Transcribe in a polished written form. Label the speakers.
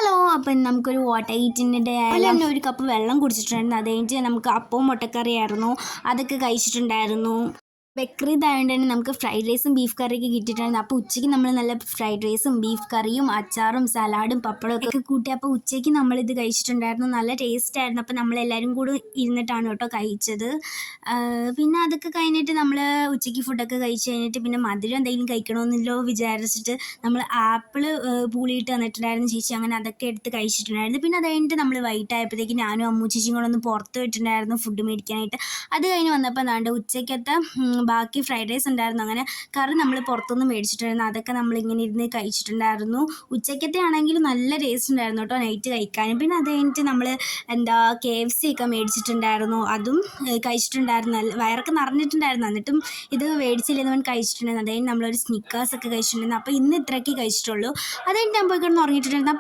Speaker 1: Hello, അപ്പം നമുക്കൊരു water ഈറ്റിൻ്റെ തന്നെ ഒരു കപ്പ് വെള്ളം കുടിച്ചിട്ടുണ്ടായിരുന്നു. അത് കഴിഞ്ഞിട്ട് നമുക്ക് അപ്പവും മുട്ടക്കറിയായിരുന്നു, അതൊക്കെ കഴിച്ചിട്ടുണ്ടായിരുന്നു. ബക്രീദ് ആയതുകൊണ്ട് തന്നെ നമുക്ക് ഫ്രൈഡ് റൈസും ബീഫ് കറിയൊക്കെ കിട്ടിയിട്ടുണ്ടായിരുന്നു. അപ്പോൾ ഉച്ചയ്ക്ക് നമ്മൾ നല്ല ഫ്രൈഡ് റൈസും ബീഫ് കറിയും അച്ചാറും സലാഡും പപ്പടവും ഒക്കെ കൂട്ടി അപ്പോൾ ഉച്ചയ്ക്ക് നമ്മളിത് കഴിച്ചിട്ടുണ്ടായിരുന്നു. നല്ല ടേസ്റ്റ് ആയിരുന്നു. അപ്പോൾ നമ്മളെല്ലാവരും കൂടി ഇരുന്നിട്ടാണ് കേട്ടോ കഴിച്ചത്. പിന്നെ അതൊക്കെ കഴിഞ്ഞിട്ട് നമ്മൾ ഉച്ചയ്ക്ക് ഫുഡൊക്കെ കഴിച്ച് കഴിഞ്ഞിട്ട് പിന്നെ മധുരം എന്തെങ്കിലും കഴിക്കണമെന്നല്ലോ വിചാരിച്ചിട്ട് നമ്മൾ ആപ്പിൾ പൂളിയിട്ട് തന്നിട്ടുണ്ടായിരുന്നു ചേച്ചി. അങ്ങനെ അതൊക്കെ എടുത്ത് കഴിച്ചിട്ടുണ്ടായിരുന്നു. പിന്നെ അത് കഴിഞ്ഞിട്ട് നമ്മൾ വൈകിട്ടായപ്പോഴത്തേക്ക് ഞാനും അമ്മു ചേച്ചിയും കൂടെ ഒന്ന് പുറത്ത് പോയിട്ടുണ്ടായിരുന്നു ഫുഡ് മേടിക്കാനായിട്ട്. അത് കഴിഞ്ഞ് വന്നപ്പോൾ എന്താണ്ട് ഉച്ചയ്ക്കത്തെ ബാക്കി ഫ്രൈഡ് റൈസ് ഉണ്ടായിരുന്നു. അങ്ങനെ കറി നമ്മൾ പുറത്തുനിന്ന് മേടിച്ചിട്ടുണ്ടായിരുന്നു. അതൊക്കെ നമ്മളിങ്ങനെ ഇരുന്ന് കഴിച്ചിട്ടുണ്ടായിരുന്നു. ഉച്ചയ്ക്കത്തെ ആണെങ്കിൽ നല്ല ടേസ്റ്റ് ഉണ്ടായിരുന്നു കേട്ടോ നൈറ്റ് കഴിക്കാനും. പിന്നെ അത് കഴിഞ്ഞിട്ട് നമ്മൾ KFC ഒക്കെ മേടിച്ചിട്ടുണ്ടായിരുന്നു. അതും കഴിച്ചിട്ടുണ്ടായിരുന്നു. വയറൊക്കെ നിറഞ്ഞിട്ടുണ്ടായിരുന്നു. എന്നിട്ടും ഇത് മേടിച്ചില്ലെന്ന് പറഞ്ഞ് കഴിച്ചിട്ടുണ്ടായിരുന്നു. അത് കഴിഞ്ഞ് നമ്മളൊരു സ്നിക്കേഴ്സ് ഒക്കെ കഴിച്ചിട്ടുണ്ടായിരുന്നു. അപ്പോൾ ഇന്ന് ഇത്രയൊക്കെ കഴിച്ചിട്ടുള്ളൂ. അത് കഴിഞ്ഞിട്ട് ഞാൻ പോയി കിടന്ന് ഉറങ്ങിയിട്ടുണ്ടായിരുന്നു.